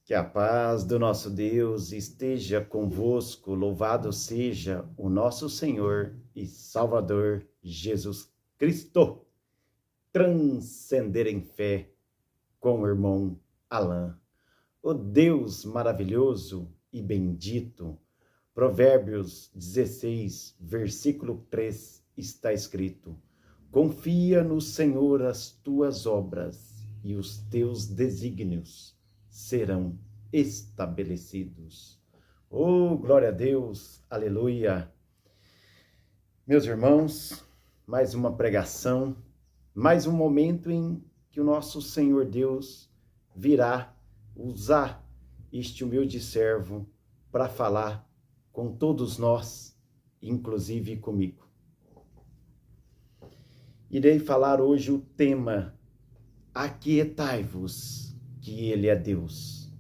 Que a paz do nosso Deus esteja convosco, louvado seja o nosso Senhor e Salvador Jesus Cristo. Transcender em fé com o irmão Alain. O Deus maravilhoso e bendito. Provérbios 16, versículo 3, está escrito: confia no Senhor as tuas obras e os teus desígnios serão estabelecidos. Oh, glória a Deus, aleluia. Meus irmãos, mais uma pregação, mais um momento em que o nosso Senhor Deus virá usar este humilde servo para falar com todos nós, inclusive comigo. Irei falar hoje o tema Aquietai-vos, que Ele é Deus.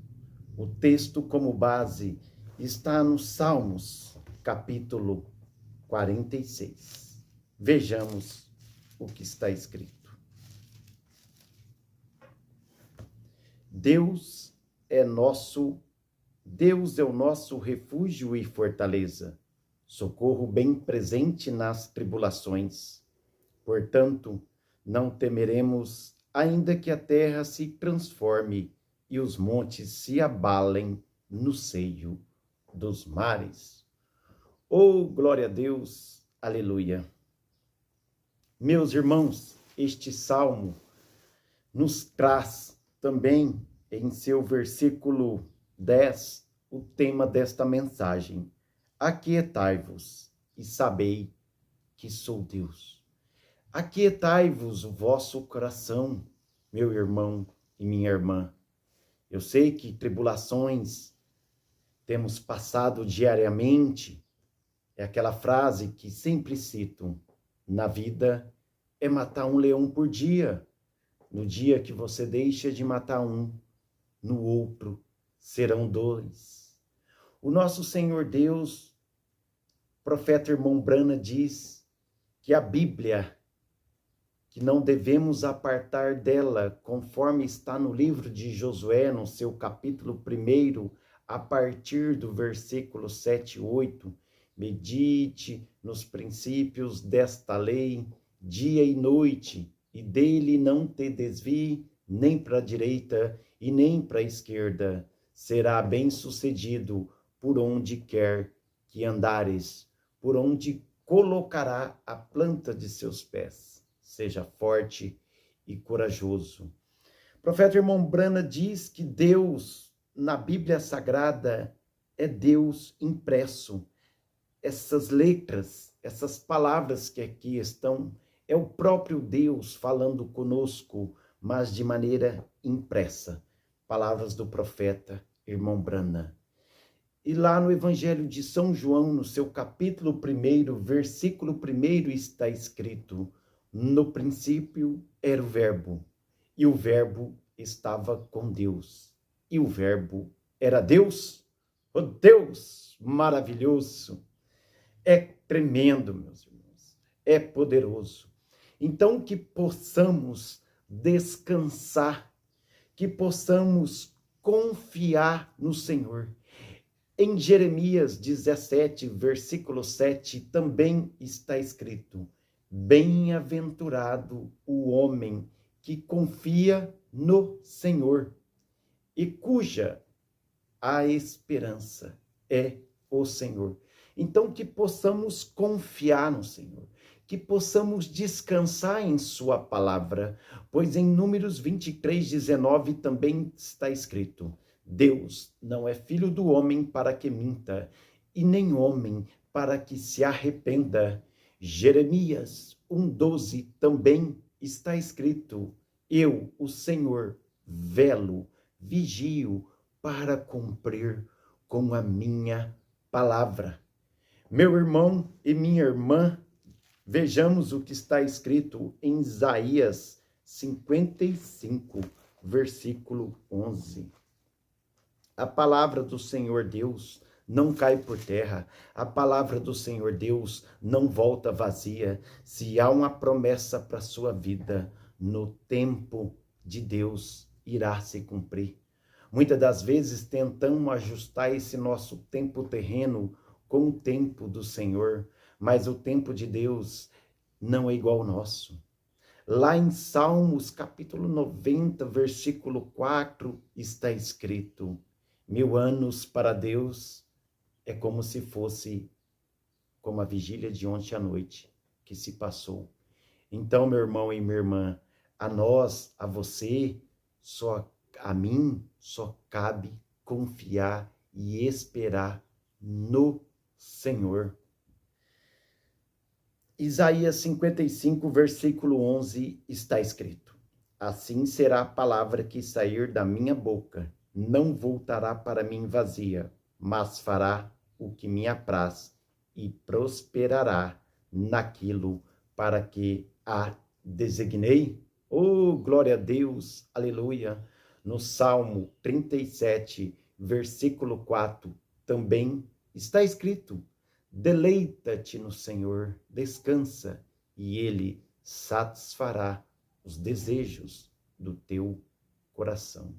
O texto como base está no Salmos, capítulo 46. Vejamos o que está escrito. Deus é o nosso refúgio e fortaleza, socorro bem presente nas tribulações. Portanto, não temeremos, ainda que a terra se transforme e os montes se abalem no seio dos mares. Oh, glória a Deus, aleluia. Meus irmãos, este salmo nos traz também, em seu versículo 10, o tema desta mensagem: aquietai-vos e sabei que sou Deus. Aquietai-vos o vosso coração, meu irmão e minha irmã. Eu sei que tribulações temos passado diariamente. É aquela frase que sempre cito: na vida é matar um leão por dia. No dia que você deixa de matar um, no outro serão dois. O nosso Senhor Deus, profeta irmão Brana, diz que a Bíblia, que não devemos apartar dela, conforme está no livro de Josué, no seu capítulo 1, a partir do versículo 7 e 8, medite nos princípios desta lei, dia e noite, e dele não te desvie, nem para a direita e nem para a esquerda. Será bem-sucedido por onde quer que andares, por onde colocará a planta de seus pés. Seja forte e corajoso. O profeta irmão Brana diz que Deus, na Bíblia Sagrada, é Deus impresso. Essas letras, essas palavras que aqui estão, é o próprio Deus falando conosco, mas de maneira impressa. Palavras do profeta irmão Brana. E lá no Evangelho de São João, no seu capítulo 1, versículo 1, está escrito: no princípio era o Verbo, e o Verbo estava com Deus, e o Verbo era Deus. O Deus maravilhoso! É tremendo, meus irmãos, é poderoso. Então, que possamos descansar, que possamos confiar no Senhor. Em Jeremias 17, versículo 7, também está escrito: bem-aventurado o homem que confia no Senhor e cuja a esperança é o Senhor. Então, que possamos confiar no Senhor, que possamos descansar em sua palavra, pois em Números 23, 19 também está escrito: Deus não é filho do homem para que minta, e nem homem para que se arrependa. Jeremias 1,12 também está escrito: eu, o Senhor, velo, vigio para cumprir com a minha palavra. Meu irmão e minha irmã, vejamos o que está escrito em Isaías 55, versículo 11. A palavra do Senhor Deus não cai por terra. A palavra do Senhor Deus não volta vazia. Se há uma promessa para a sua vida, no tempo de Deus irá se cumprir. Muitas das vezes tentamos ajustar esse nosso tempo terreno com o tempo do Senhor, mas o tempo de Deus não é igual ao nosso. Lá em Salmos, capítulo 90, versículo 4, está escrito: 1000 anos para Deus é como se fosse como a vigília de ontem à noite que se passou. Então, meu irmão e minha irmã, a nós, a você, a mim, só cabe confiar e esperar no Senhor. Isaías 55, versículo 11, está escrito: assim será a palavra que sair da minha boca, não voltará para mim vazia, mas fará o que me apraz e prosperará naquilo para que a designei. Oh, glória a Deus, aleluia. No Salmo 37, versículo 4, também está escrito: deleita-te no Senhor, descansa, e Ele satisfará os desejos do teu coração.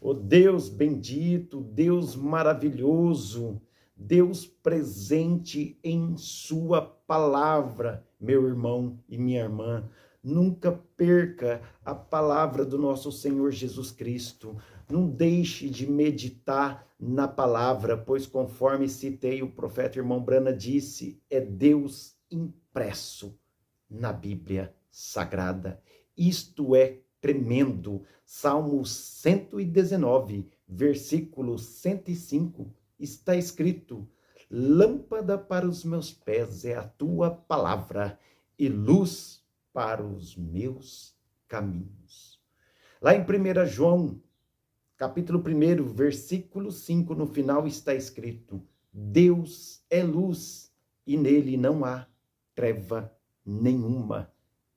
Oh Deus bendito, Deus maravilhoso, Deus presente em sua palavra, meu irmão e minha irmã. Nunca perca a palavra do nosso Senhor Jesus Cristo. Não deixe de meditar na palavra, pois conforme citei, o profeta irmão Brana disse, é Deus impresso na Bíblia Sagrada. Isto é tremendo. Salmo 119, versículo 105, está escrito: lâmpada para os meus pés é a tua palavra e luz para os meus caminhos. Lá em 1 João, capítulo 1, versículo 5, no final está escrito: Deus é luz e nele não há treva nenhuma.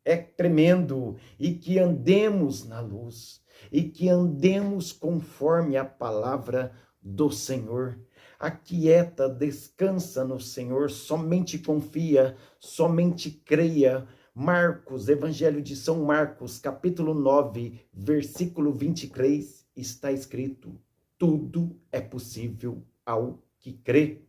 É tremendo, e que andemos na luz, e que andemos conforme a palavra do Senhor. Aquieta, descansa no Senhor, somente confia, somente creia. Marcos, Evangelho de São Marcos, capítulo 9, versículo 23, está escrito: tudo é possível ao que crê.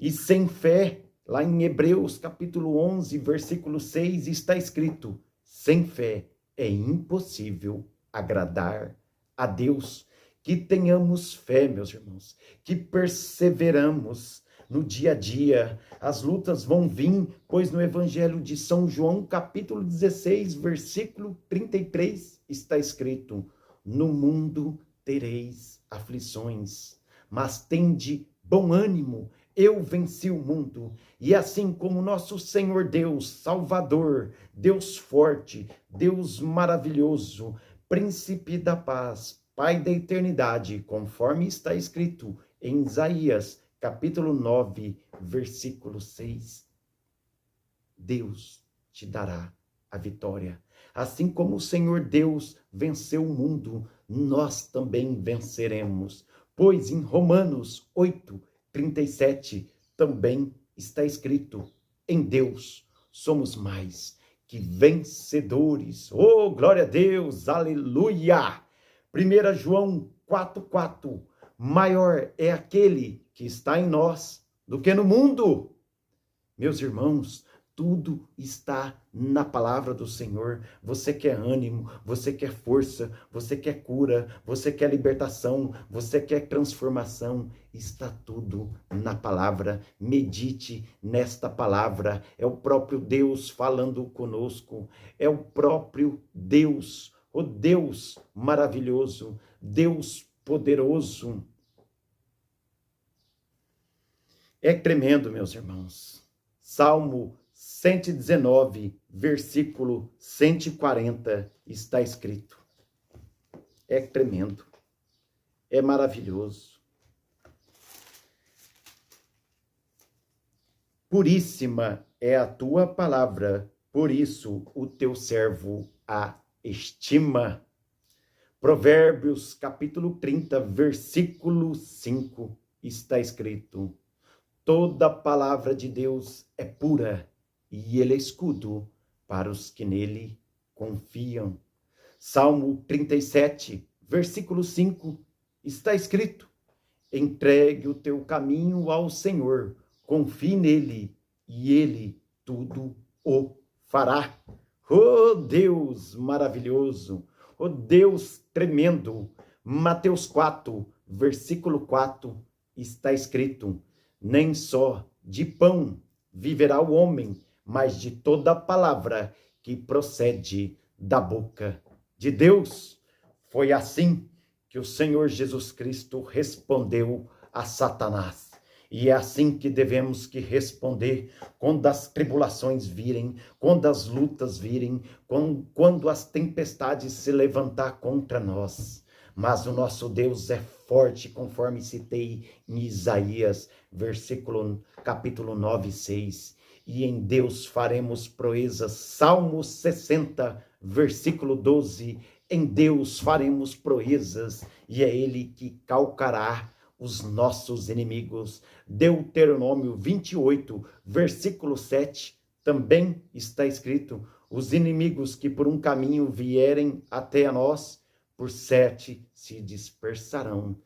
E sem fé, lá em Hebreus, capítulo 11, versículo 6, está escrito: sem fé é impossível agradar a Deus. Que tenhamos fé, meus irmãos, que perseveramos no dia a dia. As lutas vão vir, pois no Evangelho de São João, capítulo 16, versículo 33, está escrito: no mundo tereis aflições, mas tende bom ânimo, eu venci o mundo. E assim como nosso Senhor Deus, Salvador, Deus forte, Deus maravilhoso, Príncipe da paz, Pai da eternidade, conforme está escrito em Isaías, capítulo 9, versículo 6, Deus te dará a vitória. Assim como o Senhor Deus venceu o mundo, nós também venceremos. Pois em Romanos 8, 37, também está escrito: em Deus somos mais que vencedores. Oh, glória a Deus, aleluia! 1 João 4,4, maior é aquele que está em nós do que no mundo. Meus irmãos, tudo está na palavra do Senhor. Você quer ânimo, você quer força, você quer cura, você quer libertação, você quer transformação. Está tudo na palavra. Medite nesta palavra. É o próprio Deus falando conosco. É o próprio Deus, o Deus maravilhoso, Deus poderoso. É tremendo, meus irmãos. Salmo 119, versículo 140, está escrito: é tremendo, é maravilhoso. Puríssima é a tua palavra, por isso o teu servo a estima. Provérbios, capítulo 30, versículo 5, está escrito: toda palavra de Deus é pura, e ele é escudo para os que nele confiam. Salmo 37, versículo 5, está escrito: entregue o teu caminho ao Senhor, confie nele e ele tudo o fará. Oh Deus maravilhoso, oh Deus tremendo. Mateus 4, versículo 4, está escrito: nem só de pão viverá o homem, mas de toda palavra que procede da boca de Deus. Foi assim que o Senhor Jesus Cristo respondeu a Satanás. E é assim que devemos que responder quando as tribulações virem, quando as lutas virem, quando as tempestades se levantar contra nós. Mas o nosso Deus é forte, conforme citei em Isaías, capítulo 9, 6. E em Deus faremos proezas. Salmo 60, versículo 12. Em Deus faremos proezas, e é Ele que calcará os nossos inimigos. Deuteronômio 28, versículo 7, também está escrito: os inimigos que por um caminho vierem até a nós, por 7 se dispersarão.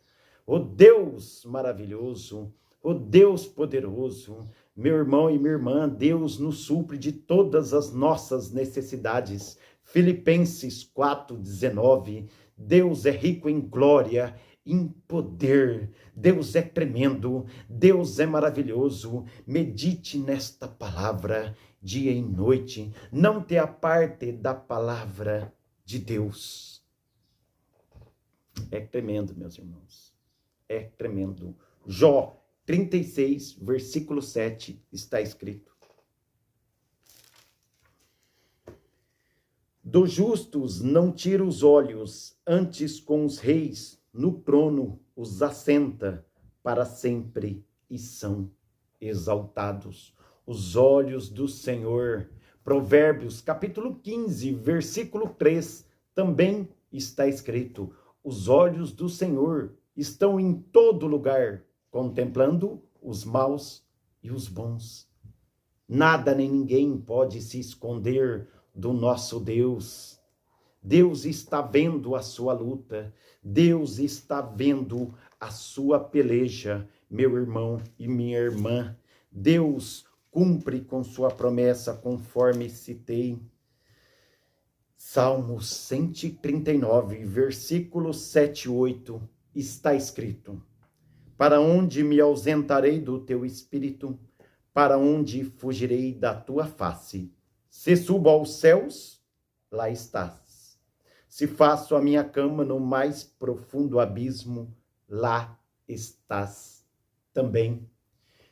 O Deus maravilhoso, o Deus poderoso, meu irmão e minha irmã, Deus nos supre de todas as nossas necessidades. Filipenses 4:19, Deus é rico em glória, em poder, Deus é tremendo, Deus é maravilhoso. Medite nesta palavra dia e noite, não te aparte da palavra de Deus. É tremendo, meus irmãos, é tremendo. Jó 36, versículo 7, está escrito: dos justos não tira os olhos, antes com os reis no trono os assenta para sempre e são exaltados. Os olhos do Senhor. Provérbios capítulo 15, versículo 3, também está escrito: os olhos do Senhor estão em todo lugar, contemplando os maus e os bons. Nada nem ninguém pode se esconder do nosso Deus. Deus está vendo a sua luta, Deus está vendo a sua peleja, meu irmão e minha irmã. Deus cumpre com sua promessa, conforme citei. Salmo 139, versículos 7 e 8, está escrito: para onde me ausentarei do teu espírito? Para onde fugirei da tua face? Se subo aos céus, lá estás. Se faço a minha cama no mais profundo abismo, lá estás também.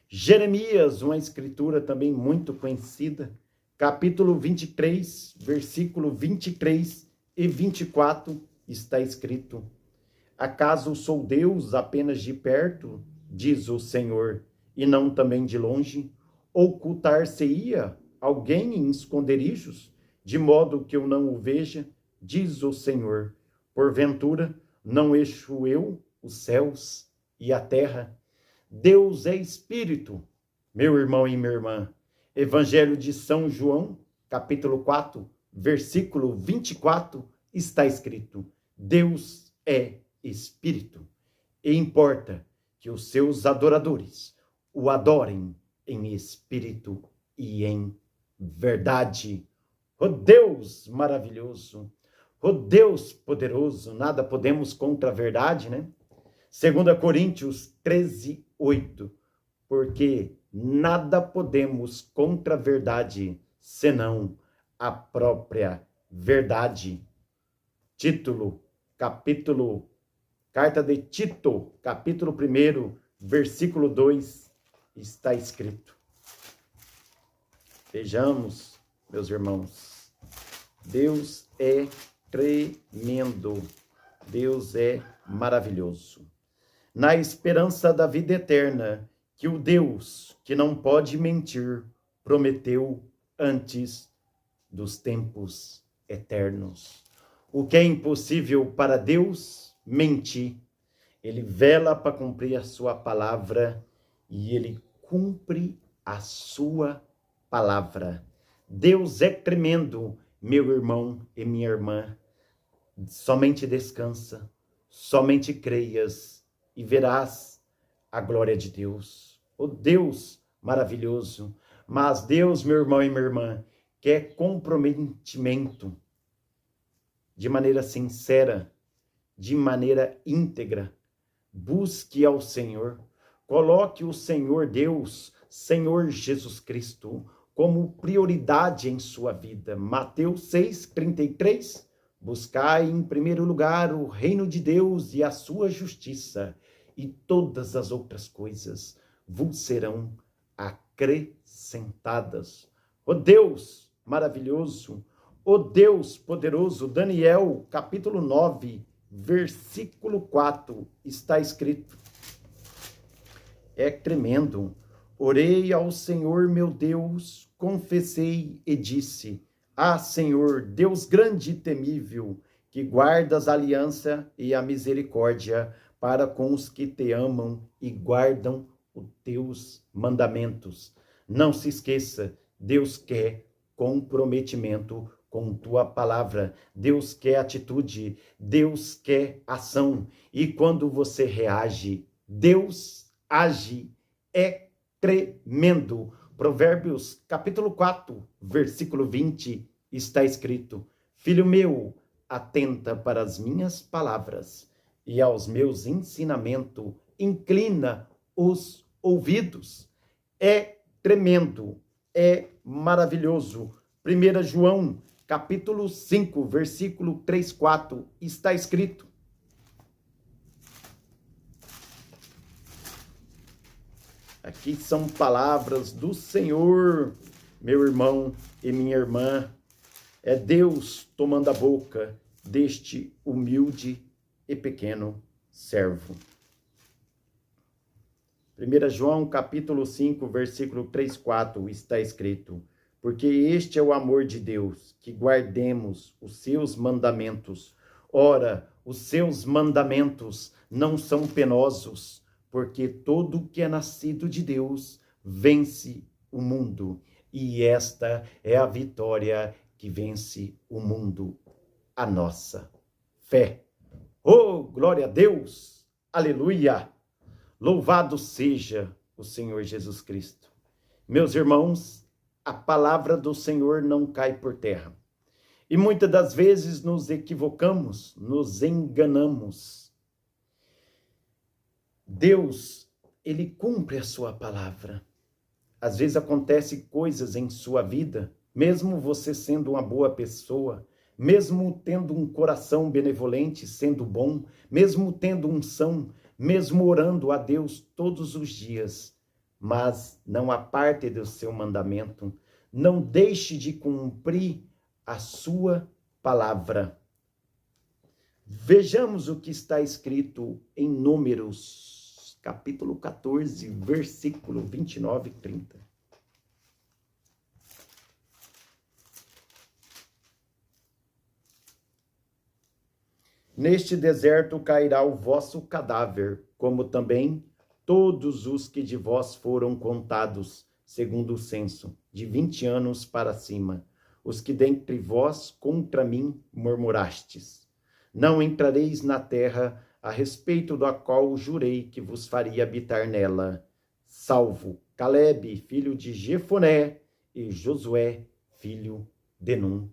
Jeremias, uma escritura também muito conhecida, capítulo 23, versículo 23 e 24, está escrito: acaso sou Deus apenas de perto, diz o Senhor, e não também de longe? Ocultar-se-ia alguém em esconderijos, de modo que eu não o veja, diz o Senhor. Porventura, não eixo eu os céus e a terra? Deus é Espírito, meu irmão e minha irmã. Evangelho de São João, capítulo 4, versículo 24, está escrito: Deus é Espírito, e importa que os seus adoradores o adorem em espírito e em verdade. Oh Deus maravilhoso, oh Deus poderoso, nada podemos contra a verdade, né? 2 Coríntios 13, 8, porque nada podemos contra a verdade, senão a própria verdade. Carta de Tito, capítulo 1, versículo 2, está escrito. Vejamos, meus irmãos, Deus é tremendo, Deus é maravilhoso. Na esperança da vida eterna, que o Deus, que não pode mentir, prometeu antes dos tempos eternos. O que é impossível para Deus? Mentir. Ele vela para cumprir a sua palavra e ele cumpre a sua palavra. Deus é tremendo, meu irmão e minha irmã. Somente descansa, somente creias e verás a glória de Deus. O Deus maravilhoso. Mas Deus, meu irmão e minha irmã, quer comprometimento de maneira sincera, de maneira íntegra. Busque ao Senhor. Coloque o Senhor Deus, Senhor Jesus Cristo, como prioridade em sua vida. Mateus 6:33. Buscai em primeiro lugar o reino de Deus e a sua justiça, e todas as outras coisas vos serão acrescentadas. O Deus maravilhoso, o Deus poderoso, Daniel, capítulo 9, versículo 4, está escrito. É tremendo. Orei ao Senhor meu Deus, confessei e disse: Ah, Senhor, Deus grande e temível, que guardas a aliança e a misericórdia para com os que te amam e guardam os teus mandamentos. Não se esqueça, Deus quer comprometimento com tua palavra. Deus quer atitude, Deus quer ação. E quando você reage, Deus age. É tremendo. Provérbios, capítulo 4, versículo 20, está escrito: Filho meu, atenta para as minhas palavras e aos meus ensinamentos, inclina os ouvidos. É tremendo, é maravilhoso. 1 João, capítulo 5, versículo 3, 4, está escrito: Aqui são palavras do Senhor, meu irmão e minha irmã. É Deus tomando a boca deste humilde e pequeno servo. 1 João, capítulo 5, versículo 3, 4, está escrito: Porque este é o amor de Deus, que guardemos os seus mandamentos. Ora, os seus mandamentos não são penosos, porque todo que é nascido de Deus vence o mundo. E esta é a vitória que vence o mundo, a nossa fé. Oh, glória a Deus! Aleluia! Louvado seja o Senhor Jesus Cristo. Meus irmãos, a palavra do Senhor não cai por terra. E muitas das vezes nos equivocamos, nos enganamos. Deus, ele cumpre a sua palavra. Às vezes acontecem coisas em sua vida, mesmo você sendo uma boa pessoa, mesmo tendo um coração benevolente, sendo bom, mesmo tendo unção, mesmo orando a Deus todos os dias, mas não aparte do seu mandamento, não deixe de cumprir a sua palavra. Vejamos o que está escrito em Números, capítulo 14, versículo 29 e 30. Neste deserto cairá o vosso cadáver, como também todos os que de vós foram contados, segundo o censo, de 20 anos para cima, os que dentre vós contra mim murmurastes. Não entrareis na terra a respeito da qual jurei que vos faria habitar nela, salvo Calebe, filho de Jefoné, e Josué, filho de Num.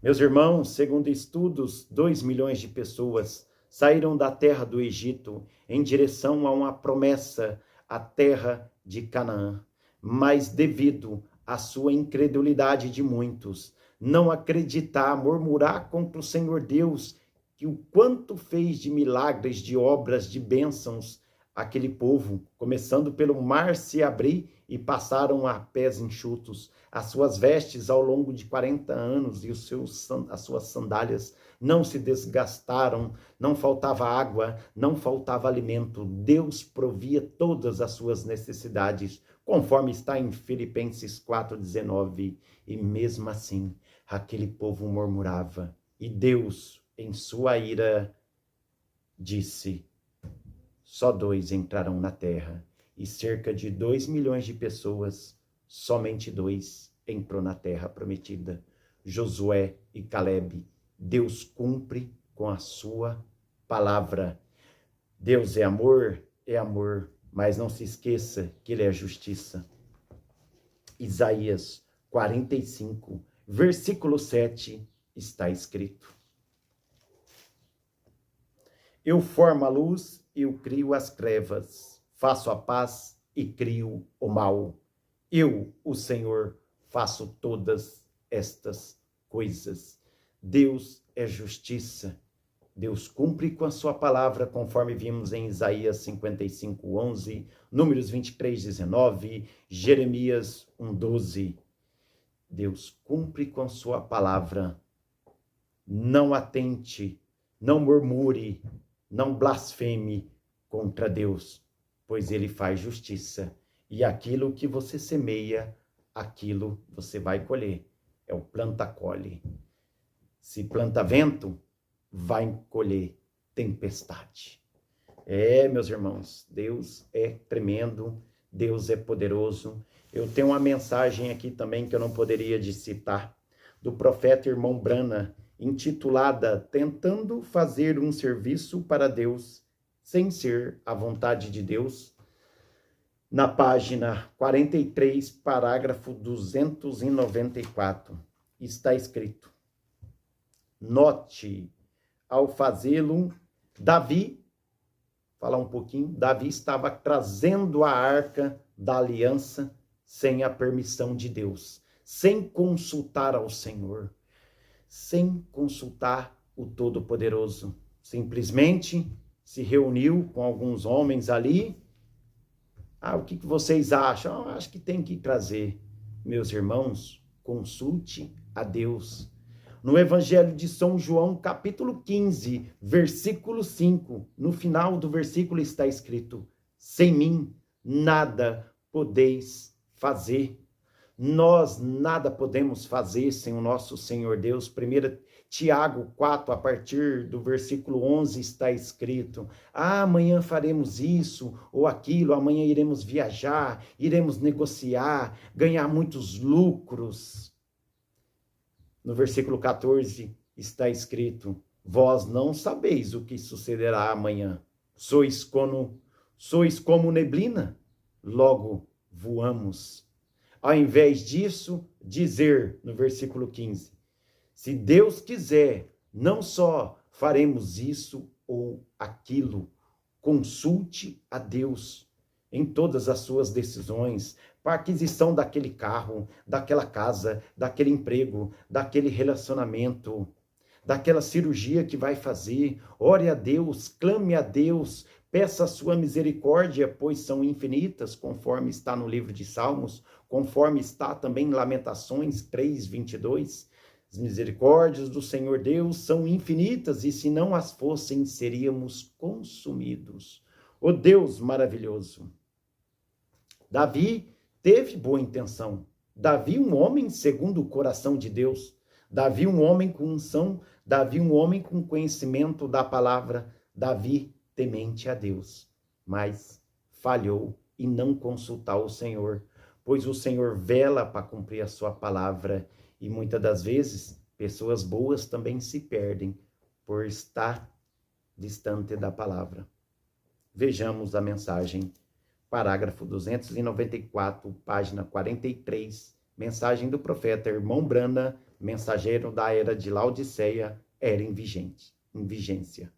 Meus irmãos, segundo estudos, 2 milhões de pessoas saíram da terra do Egito em direção a uma promessa, a terra de Canaã. Mas devido à sua incredulidade de muitos, não acreditar, murmurar contra o Senhor Deus, que o quanto fez de milagres, de obras, de bênçãos, aquele povo, começando pelo mar se abrir e passaram a pés enxutos. As suas vestes ao longo de 40 anos e as suas sandálias não se desgastaram, não faltava água, não faltava alimento. Deus provia todas as suas necessidades, conforme está em Filipenses 4,19. E mesmo assim, aquele povo murmurava. E Deus, em sua ira, disse: só 2 entrarão na terra, e cerca de 2 milhões de pessoas, somente 2 entrou na terra prometida, Josué e Calebe. Deus cumpre com a sua palavra. Deus é amor, mas não se esqueça que Ele é justiça. Isaías 45, versículo 7, está escrito: Eu formo a luz, eu crio as trevas, faço a paz e crio o mal. Eu, o Senhor, faço todas estas coisas. Deus é justiça. Deus cumpre com a sua palavra, conforme vimos em Isaías 55, 11, Números 23, 19, Jeremias 1, 12. Deus cumpre com a sua palavra. Não atente, não murmure, não blasfeme contra Deus, pois Ele faz justiça. E aquilo que você semeia, aquilo você vai colher. É o planta-colhe. Se planta vento, vai colher tempestade. Meus irmãos, Deus é tremendo, Deus é poderoso. Eu tenho uma mensagem aqui também que eu não poderia citar, do profeta Irmão Brana, intitulada Tentando Fazer um Serviço para Deus Sem Ser a Vontade de Deus, na página 43, parágrafo 294, está escrito: Note, ao fazê-lo, Davi estava trazendo a arca da aliança sem a permissão de Deus, sem consultar ao Senhor, sem consultar o Todo-Poderoso. Simplesmente se reuniu com alguns homens ali. O que vocês acham? Acho que tem que trazer. Meus irmãos, consulte a Deus. No Evangelho de São João, capítulo 15, versículo 5, no final do versículo está escrito: sem mim nada podeis fazer. Nós nada podemos fazer sem o nosso Senhor Deus. 1 Tiago 4, a partir do versículo 11, está escrito: amanhã faremos isso ou aquilo, amanhã iremos viajar, iremos negociar, ganhar muitos lucros. No versículo 14 está escrito: vós não sabeis o que sucederá amanhã. Sois como neblina, logo voamos. Ao invés disso, dizer, no versículo 15, se Deus quiser, não só faremos isso ou aquilo, consulte a Deus em todas as suas decisões, para a aquisição daquele carro, daquela casa, daquele emprego, daquele relacionamento, daquela cirurgia que vai fazer. Ore a Deus, clame a Deus, peça a sua misericórdia, pois são infinitas, conforme está no livro de Salmos, conforme está também em Lamentações 3, 22. As misericórdias do Senhor Deus são infinitas, e se não as fossem, seríamos consumidos. Ó Deus maravilhoso! Davi teve boa intenção. Davi, um homem segundo o coração de Deus. Davi, um homem com unção. Davi, um homem com conhecimento da palavra. Davi, temente a Deus. Mas falhou em não consultar o Senhor, pois o Senhor vela para cumprir a sua palavra. E muitas das vezes, pessoas boas também se perdem por estar distante da palavra. Vejamos a mensagem. Parágrafo 294, página 43, mensagem do profeta Irmão Brana, mensageiro da era de Laodiceia, era em vigência.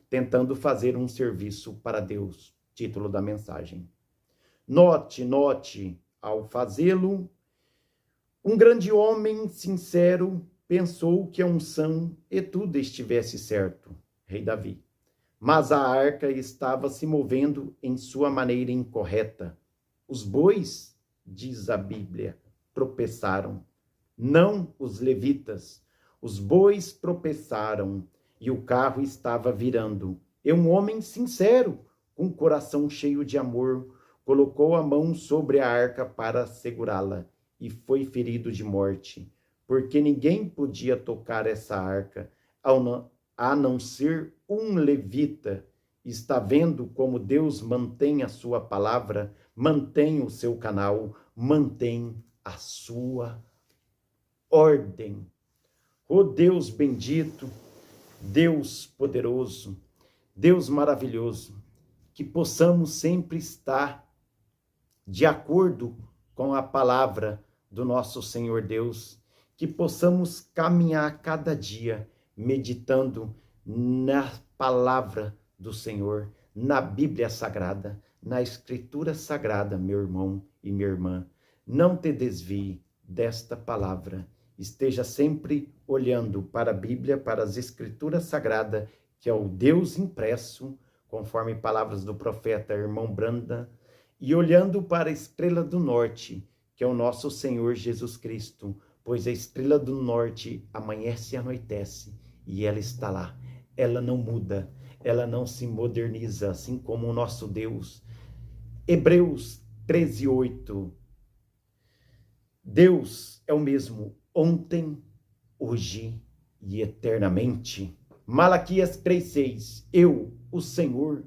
Tentando fazer um serviço para Deus, título da mensagem. Note, ao fazê-lo, um grande homem sincero pensou que a unção e tudo estivesse certo, rei Davi. Mas a arca estava se movendo em sua maneira incorreta. Os bois, diz a Bíblia, tropeçaram. Não os levitas. Os bois tropeçaram e o carro estava virando. E um homem sincero, com o coração cheio de amor, colocou a mão sobre a arca para segurá-la e foi ferido de morte, porque ninguém podia tocar essa arca, a não ser um levita. Está vendo como Deus mantém a sua palavra, mantém o seu canal, mantém a sua ordem. Ó Deus bendito, Deus poderoso, Deus maravilhoso, que possamos sempre estar de acordo com a palavra do nosso Senhor Deus, que possamos caminhar cada dia meditando na palavra do Senhor, na Bíblia Sagrada, na Escritura Sagrada, meu irmão e minha irmã. Não te desvie desta palavra. Esteja sempre olhando para a Bíblia, para as Escrituras Sagradas, que é o Deus impresso, conforme palavras do profeta irmão Branda, e olhando para a estrela do norte, que é o nosso Senhor Jesus Cristo, pois a estrela do norte amanhece e anoitece, e ela está lá. Ela não muda, ela não se moderniza, assim como o nosso Deus. Hebreus 13:8. Deus é o mesmo ontem, hoje e eternamente. Malaquias 3:6. Eu, o Senhor,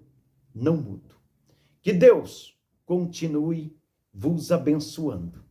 não mudo. Que Deus continue vos abençoando.